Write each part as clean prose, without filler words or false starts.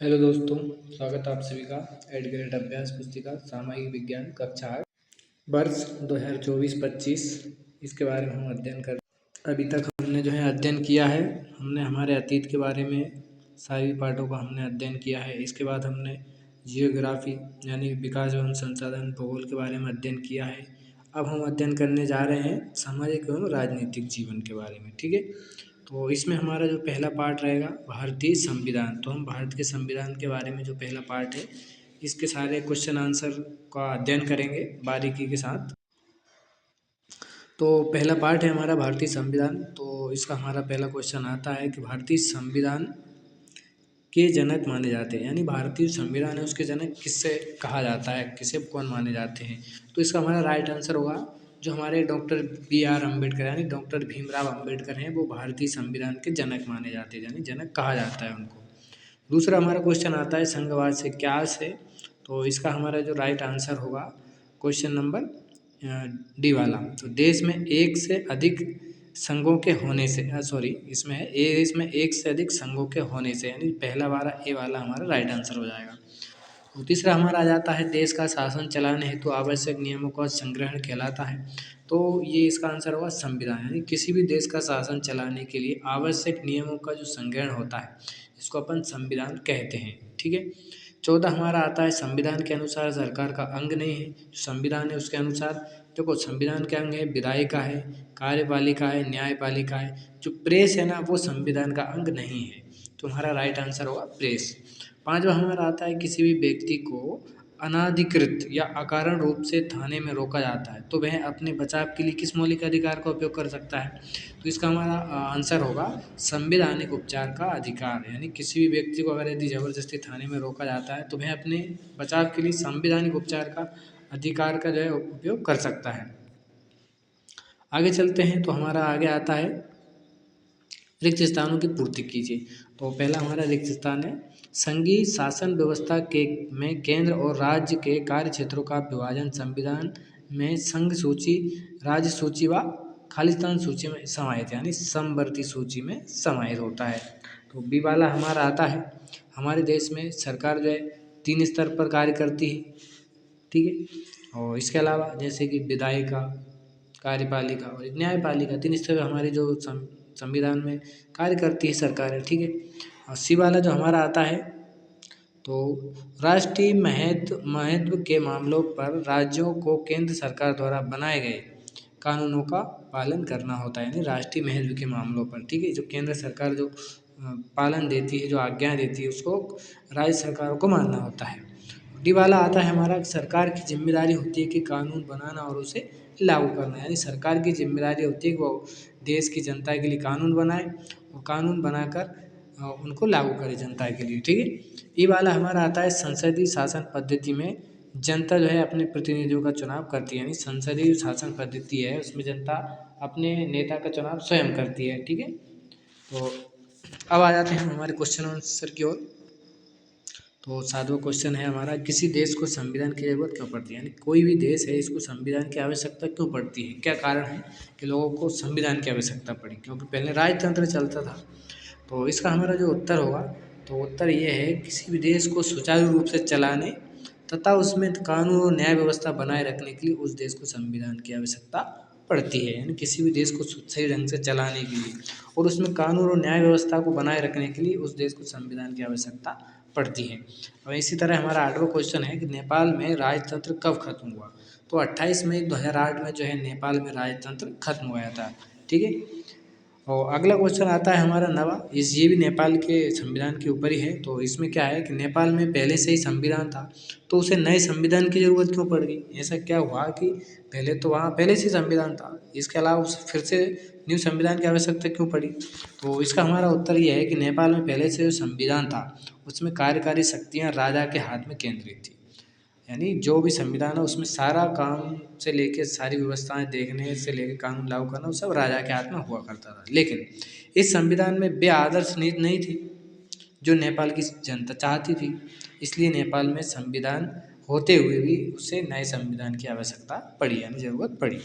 Hello दोस्तों, स्वागत है आप सभी का एड ग्रेड अभ्यास पुस्तिका सामाजिक विज्ञान कक्षा 8 वर्ष 2024-25 इसके बारे में हम अध्ययन कर। अभी तक हमने जो है अध्ययन किया है। हमने हमारे अतीत के बारे में सारी पाठों का हमने अध्ययन किया है। इसके बाद हमने जियोग्राफी यानी विकास एवं संसाधन भूगोल के बारे में अध्ययन किया है। अब हम अध्ययन करने जा रहे हैं सामाजिक एवं राजनीतिक जीवन के बारे में। ठीक है, तो इसमें हमारा जो पहला पार्ट रहेगा भारतीय संविधान। तो हम भारत के संविधान के बारे में जो पहला पार्ट है इसके सारे क्वेश्चन आंसर का अध्ययन करेंगे बारीकी के साथ। तो पहला पार्ट है हमारा भारतीय संविधान। तो इसका हमारा पहला क्वेश्चन आता है कि भारतीय संविधान के जनक माने जाते हैं, यानी भारतीय संविधान है उसके जनक किससे कहा जाता है, किसे कौन माने जाते हैं। तो इसका हमारा राइट आंसर होगा जो हमारे डॉक्टर B.R. अम्बेडकर यानी डॉक्टर भीमराव अम्बेडकर हैं, वो भारतीय संविधान के जनक माने जाते हैं, यानी जनक कहा जाता है उनको। दूसरा हमारा क्वेश्चन आता है संघवाद से क्या से। तो इसका हमारा जो राइट आंसर होगा क्वेश्चन नंबर डी वाला। तो देश में एक से अधिक संघों के होने से, सॉरी इसमें है इसमें एक से अधिक संघों के होने से, यानी पहला वाला ए वाला हमारा राइट आंसर हो जाएगा। तो तीसरा हमारा आ जाता है देश का शासन चलाने हेतु आवश्यक नियमों का संग्रहण कहलाता है। तो ये इसका आंसर होगा संविधान, यानी किसी भी देश का शासन चलाने के लिए आवश्यक नियमों का जो संग्रहण होता है इसको अपन संविधान कहते हैं। ठीक है, चौथा हमारा आता है संविधान के अनुसार सरकार का अंग नहीं है। जो संविधान है उसके अनुसार देखो संविधान के अंग है विधायिका है, कार्यपालिका है, न्यायपालिका है। जो प्रेस है ना वो संविधान का अंग नहीं है। तो हमारा राइट आंसर होगा प्रेस। पांचवा हमारा आता है किसी भी व्यक्ति को अनाधिकृत या अकारण रूप से थाने में रोका जाता है तो वह अपने बचाव के लिए किस मौलिक अधिकार का उपयोग कर सकता है। तो इसका हमारा आंसर होगा संवैधानिक उपचार का अधिकार, यानी किसी भी व्यक्ति को अगर यदि जबरदस्ती थाने में रोका जाता है तो वह अपने बचाव के लिए संवैधानिक उपचार का अधिकार का जो है उपयोग कर सकता है। आगे चलते हैं तो हमारा आगे आता है रिक्त स्थानों की पूर्ति कीजिए। तो पहला हमारा रिक्त स्थान है संघीय शासन व्यवस्था के में केंद्र और राज्य के कार्य क्षेत्रों का विभाजन संविधान में संघ सूची, राज्य सूची व खालिस्तान सूची में समाहित, यानी समवर्ती सूची में समाहित होता है। तो बी वाला हमारा आता है हमारे देश में सरकार जो है 3 स्तर पर कार्य करती है। ठीक है, और इसके अलावा जैसे कि विधायिका, कार्यपालिका और न्यायपालिका 3 स्तर हमारी जो संविधान में कार्य करती है सरकारें। ठीक है, और सी वाला जो हमारा आता है तो राष्ट्रीय महत्व के मामलों पर राज्यों को केंद्र सरकार द्वारा बनाए गए कानूनों का पालन करना होता है, यानी राष्ट्रीय महत्व के मामलों पर। ठीक है, जो केंद्र सरकार जो पालन देती है, जो आज्ञा देती है उसको राज्य सरकारों को मानना होता है। डी वाला आता है हमारा सरकार की जिम्मेदारी होती है कि कानून बनाना और उसे लागू करना, यानी सरकार की जिम्मेदारी होती है कि वो देश की जनता के लिए कानून बनाए और कानून बनाकर उनको लागू करे जनता के लिए। ठीक है, ये वाला हमारा आता है संसदीय शासन पद्धति में जनता जो है अपने प्रतिनिधियों का चुनाव करती है, यानी संसदीय शासन पद्धति है उसमें जनता अपने नेता का चुनाव स्वयं करती है। ठीक है, तो अब आ जाते हैं हमारे क्वेश्चन आंसर की ओर। तो 7वां क्वेश्चन है हमारा किसी देश को संविधान की जरूरत क्यों पड़ती है, यानी कोई भी देश है इसको संविधान की आवश्यकता क्यों पड़ती है, क्या कारण है कि लोगों को संविधान की आवश्यकता पड़ी। क्योंकि पहले राजतंत्र चलता था। तो इसका हमारा जो उत्तर होगा तो उत्तर ये है किसी भी देश को सुचारू रूप से चलाने तथा उसमें कानून और न्याय व्यवस्था बनाए रखने के लिए उस देश को संविधान की आवश्यकता पड़ती है, यानी किसी भी देश को सही ढंग से चलाने के लिए और उसमें कानून और न्याय व्यवस्था को बनाए रखने के लिए उस देश को संविधान की आवश्यकता पड़ती है। और इसी तरह हमारा 8वां क्वेश्चन है कि नेपाल में राजतंत्र कब खत्म हुआ। तो 28 मई 2008 में जो है नेपाल में राजतंत्र खत्म हुआ था। ठीक है, और अगला क्वेश्चन आता है हमारा 9वां, ये भी नेपाल के संविधान के ऊपर ही है। तो इसमें क्या है कि नेपाल में पहले से ही संविधान था तो उसे नए संविधान की ज़रूरत क्यों पड़ गई। ऐसा क्या हुआ कि पहले तो वहाँ पहले से ही संविधान था, इसके अलावा उसे फिर से न्यू संविधान की आवश्यकता क्यों पड़ी। तो इसका हमारा उत्तर यह है कि नेपाल में पहले से जो संविधान था उसमें कार्यकारी शक्तियाँ राजा के हाथ में केंद्रित थी, यानी जो भी संविधान है उसमें सारा काम से लेके सारी व्यवस्थाएं देखने से लेके कानून लागू करना वो सब राजा के हाथ में हुआ करता था। लेकिन इस संविधान में वे आदर्श नीति नहीं थी जो नेपाल की जनता चाहती थी, इसलिए नेपाल में संविधान होते हुए भी उसे नए संविधान की आवश्यकता पड़ी, यानी ज़रूरत पड़ी।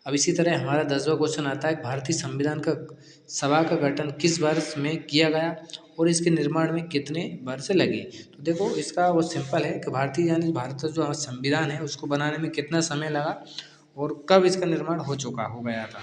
अब इसी तरह हमारा 10वां क्वेश्चन आता है भारतीय संविधान का सभा का गठन किस वर्ष में किया गया और इसके निर्माण में कितने वर्ष लगे। तो देखो इसका वो सिंपल है कि भारत का जो संविधान है उसको बनाने में कितना समय लगा और कब इसका निर्माण हो गया था।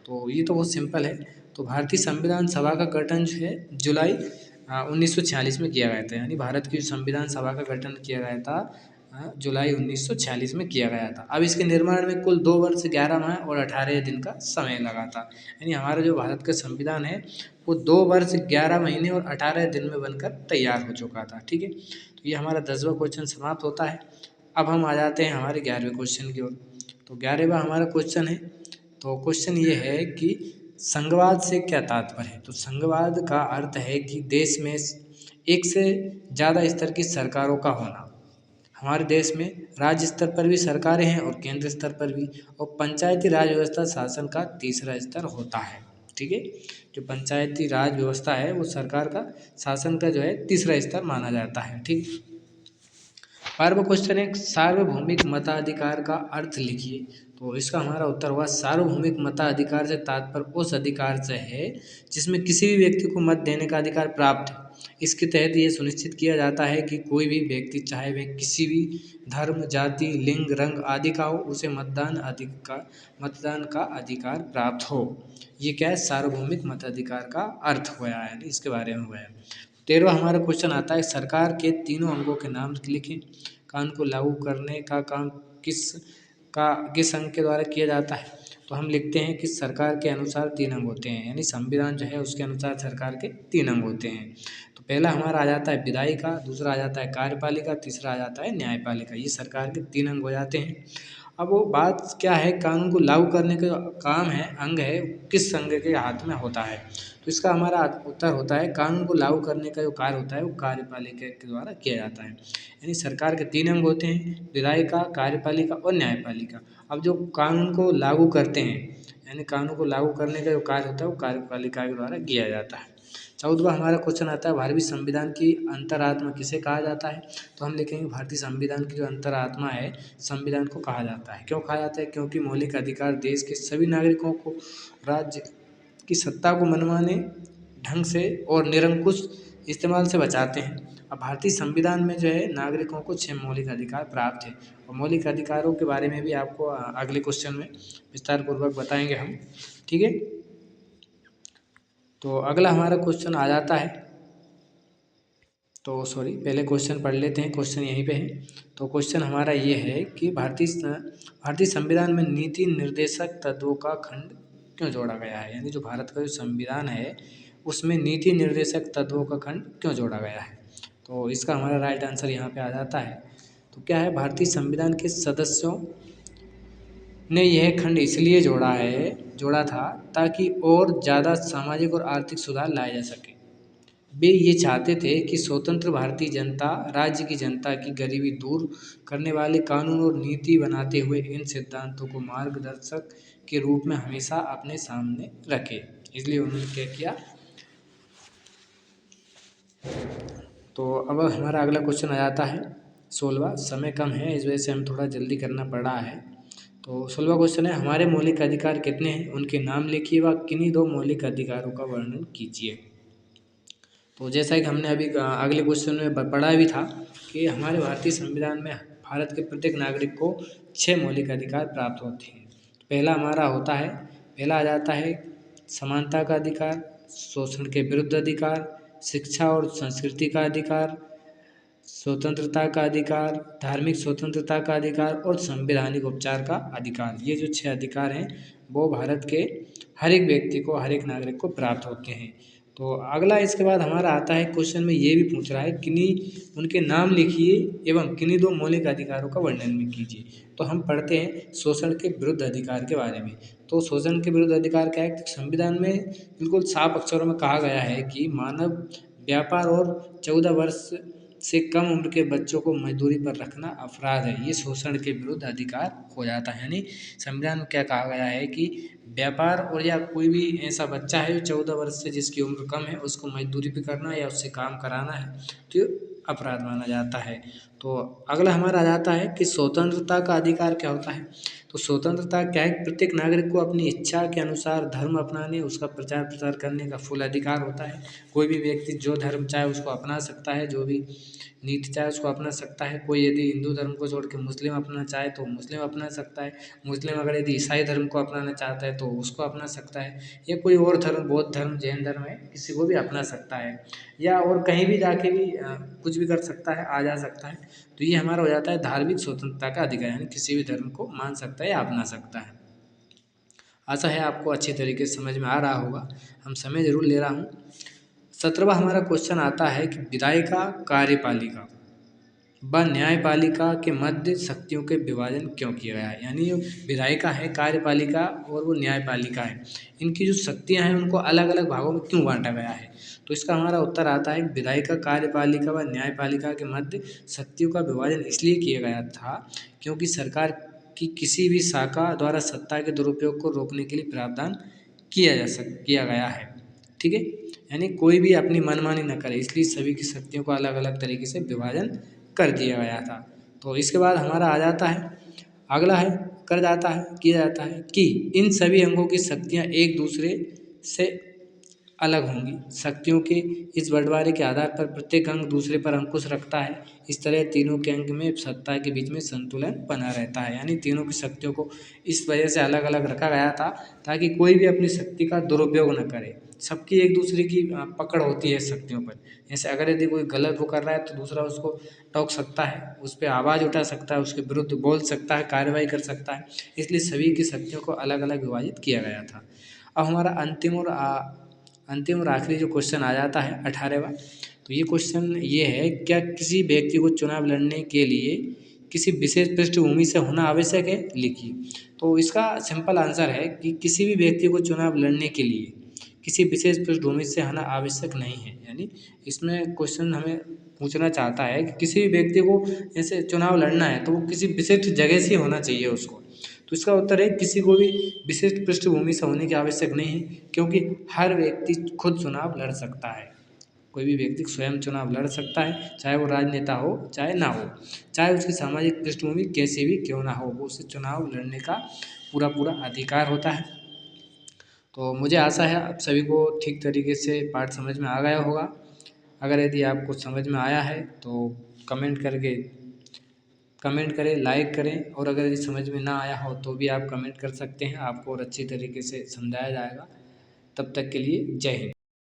तो ये तो बहुत सिंपल है। तो भारतीय संविधान सभा का गठन जो है जुलाई 1946 में किया गया था, यानी भारत की संविधान सभा का गठन किया गया था जुलाई 1946 में किया गया था। अब इसके निर्माण में कुल 2 वर्ष 11 माह और 18 दिन का समय लगा था, यानी हमारा जो भारत का संविधान है वो 2 वर्ष 11 महीने और 18 दिन में बनकर तैयार हो चुका था। ठीक है, तो ये हमारा 10वां क्वेश्चन समाप्त होता है। अब हम आ जाते हैं हमारे 11वें क्वेश्चन की ओर। तो 11वां हमारा क्वेश्चन है, तो क्वेश्चन ये है कि संघवाद से क्या तात्पर्य है। तो संघवाद का अर्थ है कि देश में एक से ज़्यादा स्तर की सरकारों का होना। हमारे देश में राज्य स्तर पर भी सरकारें हैं और केंद्र स्तर पर भी, और पंचायती राज व्यवस्था शासन का तीसरा स्तर होता है। ठीक है, जो पंचायती राज व्यवस्था है वो सरकार का शासन का जो है तीसरा स्तर माना जाता है। ठीक, 12वां क्वेश्चन है सार्वभौमिक मताधिकार का अर्थ लिखिए। तो इसका हमारा उत्तर हुआ सार्वभौमिक मताधिकार से तात्पर्य उस अधिकार से है जिसमें किसी भी व्यक्ति को मत देने का अधिकार प्राप्त है। इसके तहत ये सुनिश्चित किया जाता है कि कोई भी व्यक्ति चाहे वह किसी भी धर्म, जाति, लिंग, रंग आदि का हो, उसे मतदान का अधिकार प्राप्त हो। ये क्या है, सार्वभौमिक मताधिकार का अर्थ हुआ है, इसके बारे में हुआ है। 13वां हमारा क्वेश्चन आता है सरकार के तीनों अंगों के नाम लिखें। कानून को लागू करने का काम किस अंग के द्वारा किया जाता है। तो हम लिखते हैं कि सरकार के अनुसार 3 अंग होते हैं, यानी संविधान जो है उसके अनुसार सरकार के 3 अंग होते हैं। तो पहला हमारा आ जाता है विधायिका, दूसरा आ जाता है कार्यपालिका, तीसरा आ जाता है न्यायपालिका। ये सरकार के 3 अंग हो जाते हैं। अब वो बात क्या है, कानून को लागू करने का काम है, अंग है, किस अंग के हाथ में होता है। तो इसका हमारा उत्तर होता है कानून को लागू करने का जो कार्य होता है वो कार्यपालिका के द्वारा किया जाता है। यानी सरकार के 3 अंग होते हैं, विधायिका, कार्यपालिका और न्यायपालिका। अब जो कानून को लागू करते हैं, यानी कानून को लागू करने का जो कार्य होता है वो कार्यपालिका के द्वारा किया जाता है। 14वां हमारा क्वेश्चन आता है भारतीय संविधान की अंतरात्मा किसे कहा जाता है। तो हम लिखेंगे भारतीय संविधान की जो अंतरात्मा है संविधान को कहा जाता है। क्यों कहा जाता है, क्योंकि मौलिक अधिकार देश के सभी नागरिकों को राज्य की सत्ता को मनमाने ढंग से और निरंकुश इस्तेमाल से बचाते हैं। अब भारतीय संविधान में जो है नागरिकों को 6 मौलिक अधिकार प्राप्त है, और मौलिक अधिकारों के बारे में भी आपको अगले क्वेश्चन में विस्तार पूर्वक बताएंगे हम। ठीक है, तो अगला हमारा क्वेश्चन आ जाता है, तो पहले क्वेश्चन पढ़ लेते हैं, क्वेश्चन यहीं पे है। तो क्वेश्चन हमारा ये है कि भारतीय संविधान में नीति निर्देशक तत्वों का खंड क्यों जोड़ा गया है। यानी जो भारत का जो संविधान है उसमें नीति निर्देशक तत्वों का खंड क्यों जोड़ा गया है। तो इसका हमारा राइट आंसर यहाँ पे आ जाता है। तो क्या है, भारतीय संविधान के सदस्यों ने यह खंड इसलिए जोड़ा था ताकि और ज़्यादा सामाजिक और आर्थिक सुधार लाए जा सके। वे ये चाहते थे कि स्वतंत्र भारतीय जनता राज्य की जनता की गरीबी दूर करने वाले कानून और नीति बनाते हुए इन सिद्धांतों को मार्गदर्शक के रूप में हमेशा अपने सामने रखे, इसलिए उन्होंने क्या किया। तो अब हमारा अगला क्वेश्चन आ जाता है 16वां। समय कम है इस वजह से हम थोड़ा जल्दी करना पड़ रहा है। तो 16वां क्वेश्चन है हमारे मौलिक अधिकार कितने हैं, उनके नाम लिखिए व किन्हीं 2 मौलिक अधिकारों का वर्णन कीजिए। तो जैसा कि हमने अभी अगले क्वेश्चन में पढ़ा भी था कि हमारे भारतीय संविधान में भारत के प्रत्येक नागरिक को 6 मौलिक अधिकार प्राप्त होते हैं। पहला हमारा होता है, पहला आ जाता है समानता का अधिकार, शोषण के विरुद्ध अधिकार, शिक्षा और संस्कृति का अधिकार, स्वतंत्रता का अधिकार, धार्मिक स्वतंत्रता का अधिकार और संवैधानिक उपचार का अधिकार। ये जो 6 अधिकार हैं वो भारत के हर एक व्यक्ति को, हर एक नागरिक को प्राप्त होते हैं। तो अगला इसके बाद हमारा आता है क्वेश्चन में ये भी पूछ रहा है किन्हीं उनके नाम लिखिए एवं किन्हीं 2 मौलिक अधिकारों का वर्णन भी कीजिए। तो हम पढ़ते हैं शोषण के विरुद्ध अधिकार के बारे में। तो शोषण के विरुद्ध अधिकार क्या है, संविधान में बिल्कुल साफ अक्षरों में कहा गया है कि मानव व्यापार और 14 वर्ष से कम उम्र के बच्चों को मजदूरी पर रखना अपराध है। ये शोषण के विरुद्ध अधिकार हो जाता है। यानी संविधान में क्या कहा गया है कि व्यापार और या कोई भी ऐसा बच्चा है जो 14 वर्ष से जिसकी उम्र कम है उसको मजदूरी पे करना या उससे काम कराना है तो ये अपराध माना जाता है। तो अगला हमारा आ जाता है कि स्वतंत्रता का अधिकार क्या होता है। तो तो स्वतंत्रता क्या है, प्रत्येक नागरिक को अपनी इच्छा के अनुसार धर्म अपनाने, उसका प्रचार प्रसार करने का फुल अधिकार होता है। कोई भी व्यक्ति जो धर्म चाहे उसको अपना सकता है, जो भी नीति चाहे उसको अपना सकता है। कोई यदि हिंदू धर्म को छोड़ के मुस्लिम अपनाना चाहे तो मुस्लिम अपना सकता है। मुस्लिम अगर यदि ईसाई धर्म को अपनाना चाहता है तो उसको अपना सकता है, या कोई और धर्म, बौद्ध धर्म, जैन धर्म है, किसी को भी अपना सकता है, या और कहीं भी जाके भी कुछ भी कर सकता है, आ जा सकता है। तो ये हमारा हो जाता है धार्मिक स्वतंत्रता का अधिकार, यानी किसी भी धर्म को मान सकता है या अपना सकता है। आशा है आपको अच्छी तरीके से समझ में आ रहा होगा, हम समय जरूर ले रहा हूँ। 17वां हमारा क्वेश्चन आता है कि विधायिका, कार्यपालिका व न्यायपालिका के मध्य शक्तियों के विभाजन क्यों किया गया है। यानी जो विधायिका है, कार्यपालिका और वो न्यायपालिका है, इनकी जो शक्तियाँ हैं उनको अलग अलग भागों में क्यों बांटा गया है। तो इसका हमारा उत्तर आता है विधायिका, कार्यपालिका व न्यायपालिका के मध्य शक्तियों का विभाजन इसलिए किया गया था क्योंकि सरकार की किसी भी शाखा द्वारा सत्ता के दुरुपयोग को रोकने के लिए प्रावधान किया गया है। ठीक है, यानी कोई भी अपनी मनमानी न करे, इसलिए सभी की शक्तियों को अलग अलग तरीके से विभाजन कर दिया गया था। तो इसके बाद हमारा आ जाता है, अगला है, किया जाता है कि इन सभी अंगों की शक्तियाँ एक दूसरे से अलग होंगी। शक्तियों के इस बंटवारे के आधार पर प्रत्येक अंग दूसरे पर अंकुश रखता है। इस तरह तीनों के अंग में सत्ता के बीच में संतुलन बना रहता है। यानी तीनों की शक्तियों को इस वजह से अलग अलग रखा गया था ताकि कोई भी अपनी शक्ति का दुरुपयोग न करे। सबकी एक दूसरे की पकड़ होती है शक्तियों पर। जैसे अगर यदि कोई गलत वो कर रहा है तो दूसरा उसको टोक सकता है, उस पर आवाज़ उठा सकता है, उसके विरुद्ध बोल सकता है, कार्रवाई कर सकता है। इसलिए सभी की शक्तियों को अलग अलग विभाजित किया गया था। अब हमारा अंतिम और आखिरी जो क्वेश्चन आ जाता है 18वां। तो ये क्वेश्चन ये है, क्या किसी व्यक्ति को चुनाव लड़ने के लिए किसी विशेष पृष्ठभूमि से होना आवश्यक है? लिखिए। तो इसका सिंपल आंसर है कि किसी भी व्यक्ति को चुनाव लड़ने के लिए किसी विशेष पृष्ठभूमि से होना आवश्यक नहीं है। यानी इसमें क्वेश्चन हमें पूछना चाहता है कि किसी भी व्यक्ति को जैसे चुनाव लड़ना है तो वो किसी विशिष्ट जगह से होना चाहिए उसको। तो इसका उत्तर है किसी को भी विशिष्ट पृष्ठभूमि से होने की आवश्यक नहीं है, क्योंकि हर व्यक्ति खुद चुनाव लड़ सकता है। कोई भी व्यक्ति स्वयं चुनाव लड़ सकता है, चाहे वो राजनेता हो चाहे ना हो, चाहे उसकी सामाजिक पृष्ठभूमि कैसी भी क्यों ना हो, वो उसे चुनाव लड़ने का पूरा पूरा अधिकार होता है। तो मुझे आशा है आप सभी को ठीक तरीके से पाठ समझ में आ गया होगा। अगर यदि आपको समझ में आया है तो कमेंट करें, लाइक करें, और अगर यदि समझ में ना आया हो तो भी आप कमेंट कर सकते हैं, आपको और अच्छी तरीके से समझाया जाएगा। तब तक के लिए जय हिंद।